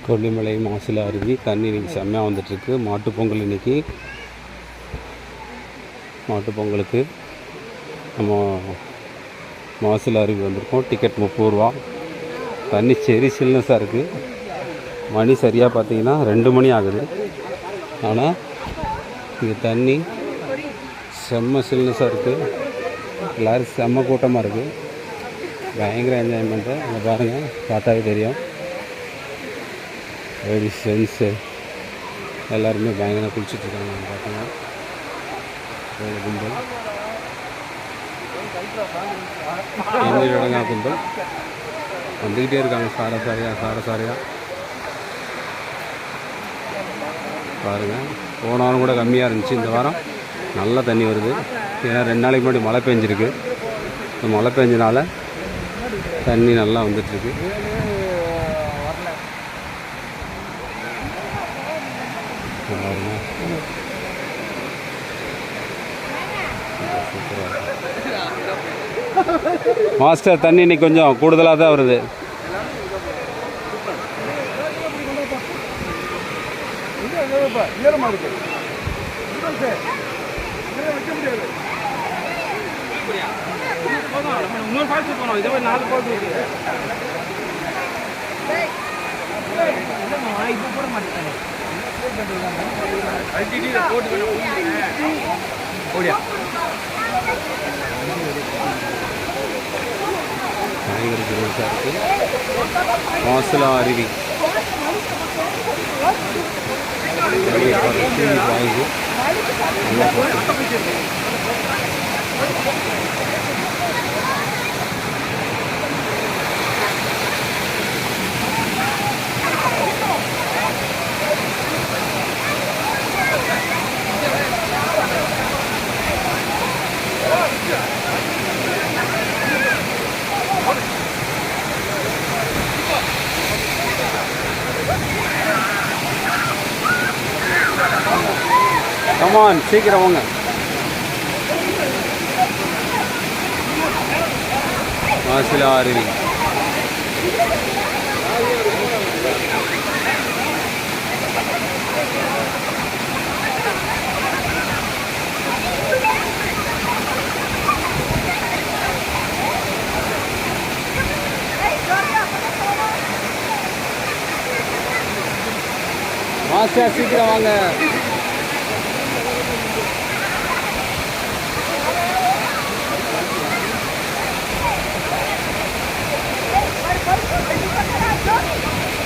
கொல்லிமலை மாசிலா அருவி தண்ணி இன்றைக்கி செம்மையாக வந்துட்டுருக்கு. மாட்டுப்பொங்கல் இன்றைக்கி. மாட்டுப்பொங்கலுக்கு நம்ம மாசிலா அருவி வந்திருக்கோம். டிக்கெட் 30 ரூபா. தண்ணி சரி சில்னஸாக இருக்குது. மணி சரியாக பார்த்தீங்கன்னா 2 மணி ஆகுது. ஆனால் இங்கே தண்ணி செம்ம சில்னஸாக இருக்குது. எல்லோரும் செம்ம கூட்டமாக இருக்குது. பயங்கர என்ஜாய்மெண்ட்டு. அங்கே பாருங்கள், பார்த்தாவே தெரியும். லேடிஸ் ஜென்ஸு எல்லாருமே பயங்கர குளிச்சுட்ருக்காங்க. பார்த்தீங்கன்னா கும்பல் கும்பல் வந்துக்கிட்டே இருக்காங்க. சாரசாரியாக பாருங்கள். போன வாரம் கூட கம்மியாக இருந்துச்சு. இந்த வாரம் நல்லா தண்ணி வருது. ஏன்னா 2 நாளைக்கு முன்னாடி மழை பெஞ்சிருக்கு. இந்த மழை பெஞ்சனால தண்ணி நல்லா வந்துட்டுருக்கு. மாஸ்டர், தண்ணி இன்னைக்கு கொஞ்சம் கூடுதலாக தான் வருது. மாசிலா அருவி கமான், சீக்கிரம் வாங்க. மாசிலா அருவி மாஸ்டர், சீக்கிரம் வாங்க.